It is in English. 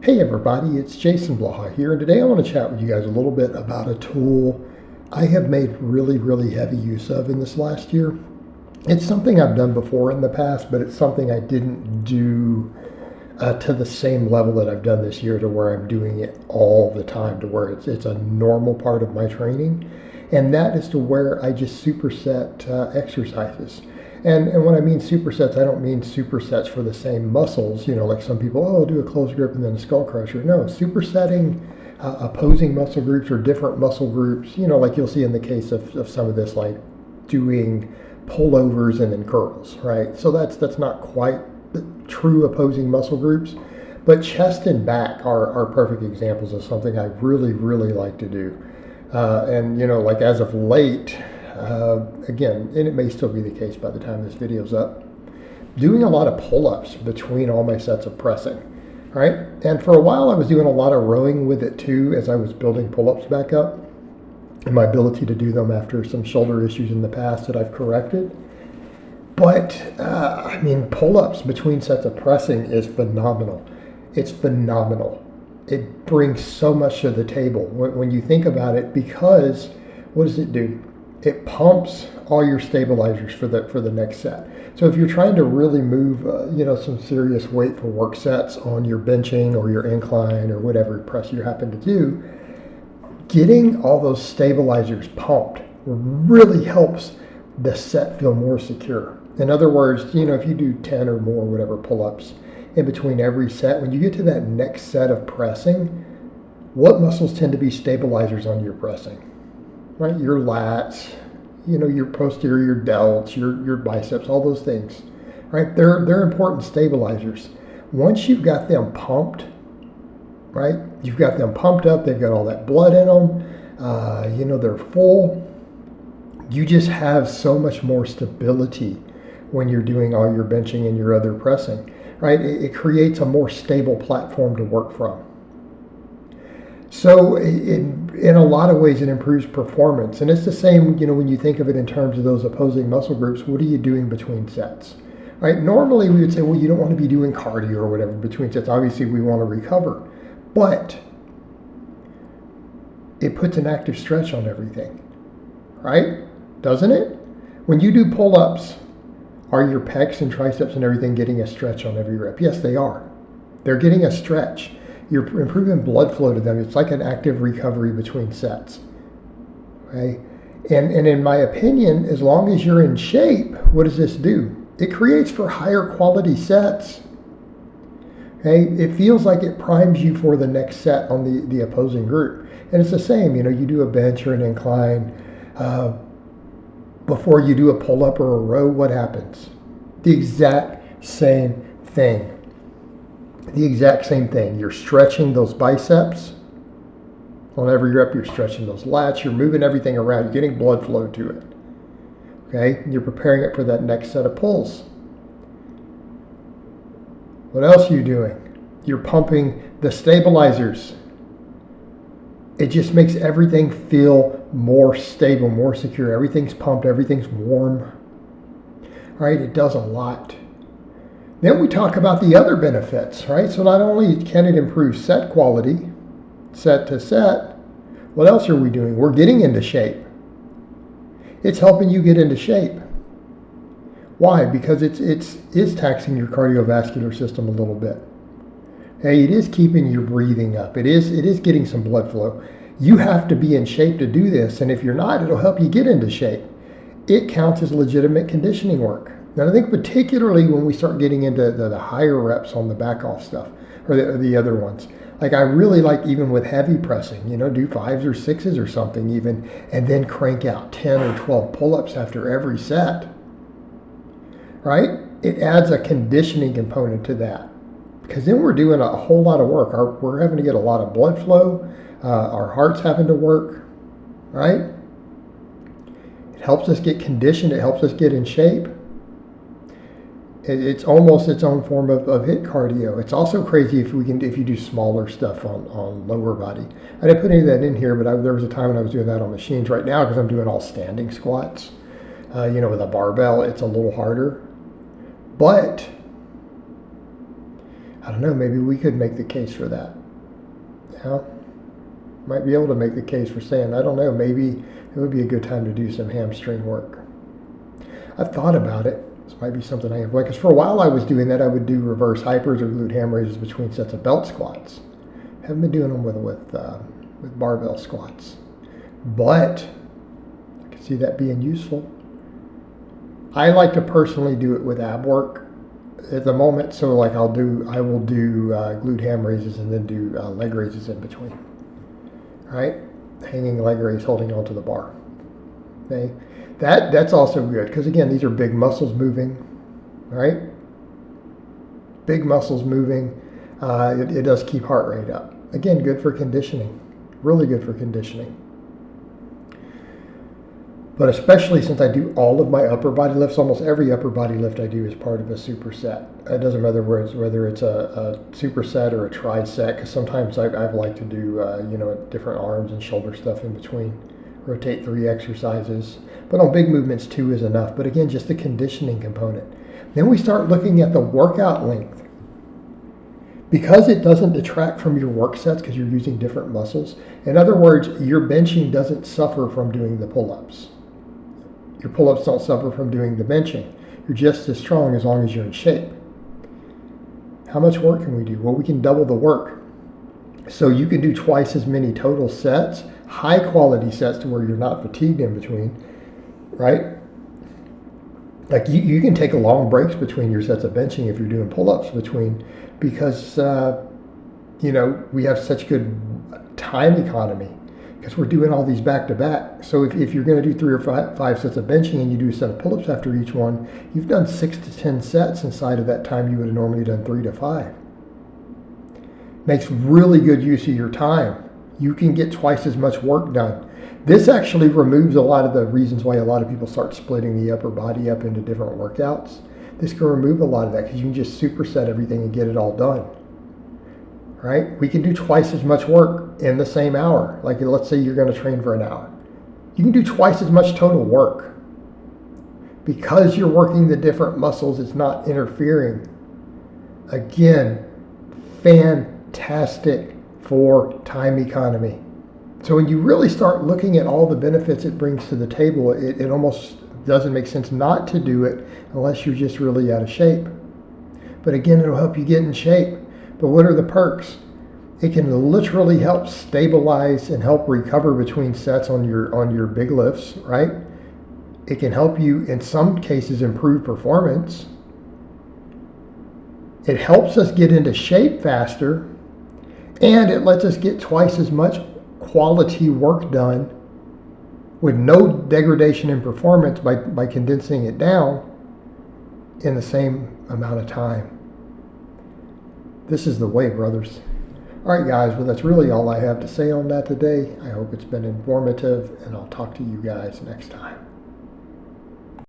Hey everybody, it's Jason Blaha here, and today I want to chat with you guys a little bit about a tool I have made really heavy use of in this last year. It's something I've done before in the past, but it's something I didn't do to the same level that I've done this year, to where I'm doing it all the time, to where it's a normal part of my training, and that is to where I just superset exercises. And when I mean supersets, I don't mean supersets for the same muscles, like some people, oh, do a close grip and then a skull crusher. No, supersetting opposing muscle groups or different muscle groups, like you'll see in the case of some of this, like doing pullovers and then curls, right? So that's not quite the true opposing muscle groups, but chest and back are perfect examples of something I really like to do. And like as of late, again, and it may still be the case by the time this video's up, doing a lot of pull-ups between all my sets of pressing, right? And for a while I was doing a lot of rowing with it too, as I was building pull-ups back up, and my ability to do them after some shoulder issues in the past that I've corrected. But pull-ups between sets of pressing is phenomenal. It's phenomenal. It brings so much to the table when you think about it, because what does it do? It pumps all your stabilizers for the next set. So if you're trying to really move, some serious weight for work sets on your benching or your incline or whatever press you happen to do, getting all those stabilizers pumped really helps the set feel more secure. In other words, if you do 10 or more, whatever, pull-ups in between every set, when you get to that next set of pressing, what muscles tend to be stabilizers on your pressing? Right, your lats, your posterior delts, your biceps, all those things, right? They're important stabilizers. Once you've got them pumped, right? You've got them pumped up. They've got all that blood in them. They're full. You just have so much more stability when you're doing all your benching and your other pressing, right? It creates a more stable platform to work from. So in a lot of ways, it improves performance. And it's the same, when you think of it in terms of those opposing muscle groups, what are you doing between sets? Right? Normally we would say, well, you don't want to be doing cardio or whatever between sets. Obviously we want to recover. But it puts an active stretch on everything, right? Doesn't it? When you do pull-ups, are your pecs and triceps and everything getting a stretch on every rep? Yes, they are. They're getting a stretch. You're improving blood flow to them. It's like an active recovery between sets. Okay? And in my opinion, as long as you're in shape, what does this do? It creates for higher quality sets. Okay? It feels like it primes you for the next set on the opposing group. And it's the same, you do a bench or an incline. Before you do a pull-up or a row, what happens? The exact same thing. The exact same thing. You're stretching those biceps. On every rep, you're stretching those lats. You're moving everything around. You're getting blood flow to it. Okay? You're preparing it for that next set of pulls. What else are you doing? You're pumping the stabilizers. It just makes everything feel more stable, more secure. Everything's pumped. Everything's warm. Right? It does a lot. Then we talk about the other benefits, right? So not only can it improve set quality, set to set, what else are we doing? We're getting into shape. It's helping you get into shape. Why? Because it is taxing your cardiovascular system a little bit. Hey, it is keeping your breathing up. It is getting some blood flow. You have to be in shape to do this, and if you're not, it'll help you get into shape. It counts as legitimate conditioning work. And I think particularly when we start getting into the higher reps on the back off stuff, or the other ones, like I really like, even with heavy pressing, do 5s or 6s or something even, and then crank out 10 or 12 pull-ups after every set, right? It adds a conditioning component to that, because then we're doing a whole lot of work. We're having to get a lot of blood flow. Our heart's having to work, right? It helps us get conditioned. It helps us get in shape. It's almost its own form of HIIT cardio. It's also crazy if you do smaller stuff on lower body. I didn't put any of that in here, but there was a time when I was doing that on machines. Right now, because I'm doing all standing squats, with a barbell, it's a little harder. But I don't know, maybe we could make the case for that. Yeah, might be able to make the case for saying, I don't know, maybe it would be a good time to do some hamstring work. I've thought about it. This might be something I have, because for a while I was doing that. I would do reverse hypers or glute ham raises between sets of belt squats. Haven't been doing them with barbell squats, but I can see that being useful. I like to personally do it with ab work at the moment. So like I will do glute ham raises and then do leg raises in between. All right, hanging leg raise, holding onto the bar. Okay, that's also good because again, these are big muscles moving. All right, big muscles moving. It does keep heart rate up. Again, good for conditioning. Really good for conditioning. But especially since I do all of my upper body lifts, almost every upper body lift I do is part of a superset. It doesn't matter whether it's a superset or a tricep, because sometimes I've liked to do different arms and shoulder stuff in between. Rotate 3 exercises. But on big movements 2 is enough. But again, just the conditioning component. Then we start looking at the workout length. Because it doesn't detract from your work sets because you're using different muscles. In other words, your benching doesn't suffer from doing the pull-ups. Your pull-ups don't suffer from doing the benching. You're just as strong as long as you're in shape. How much work can we do? Well, we can double the work. So you can do twice as many total sets, high quality sets to where you're not fatigued in between, right? Like you can take long breaks between your sets of benching if you're doing pull-ups between, because we have such good time economy because we're doing all these back to back. So if you're going to do 3 or 5 sets of benching and you do a set of pull-ups after each one, you've done 6 to 10 sets inside of that time you would have normally done 3 to 5. Makes really good use of your time. You can get twice as much work done. This actually removes a lot of the reasons why a lot of people start splitting the upper body up into different workouts. This can remove a lot of that because you can just superset everything and get it all done. Right? We can do twice as much work in the same hour. Like let's say you're going to train for an hour. You can do twice as much total work. Because you're working the different muscles, it's not interfering. Again, fantastic for time economy. So when you really start looking at all the benefits it brings to the table, it almost doesn't make sense not to do it unless you're just really out of shape. But again, it'll help you get in shape. But what are the perks? It can literally help stabilize and help recover between sets on your big lifts, right? It can help you, in some cases, improve performance. It helps us get into shape faster, and it lets us get twice as much quality work done with no degradation in performance by condensing it down in the same amount of time. This is the way, brothers. All right, guys, well, that's really all I have to say on that today. I hope it's been informative, and I'll talk to you guys next time.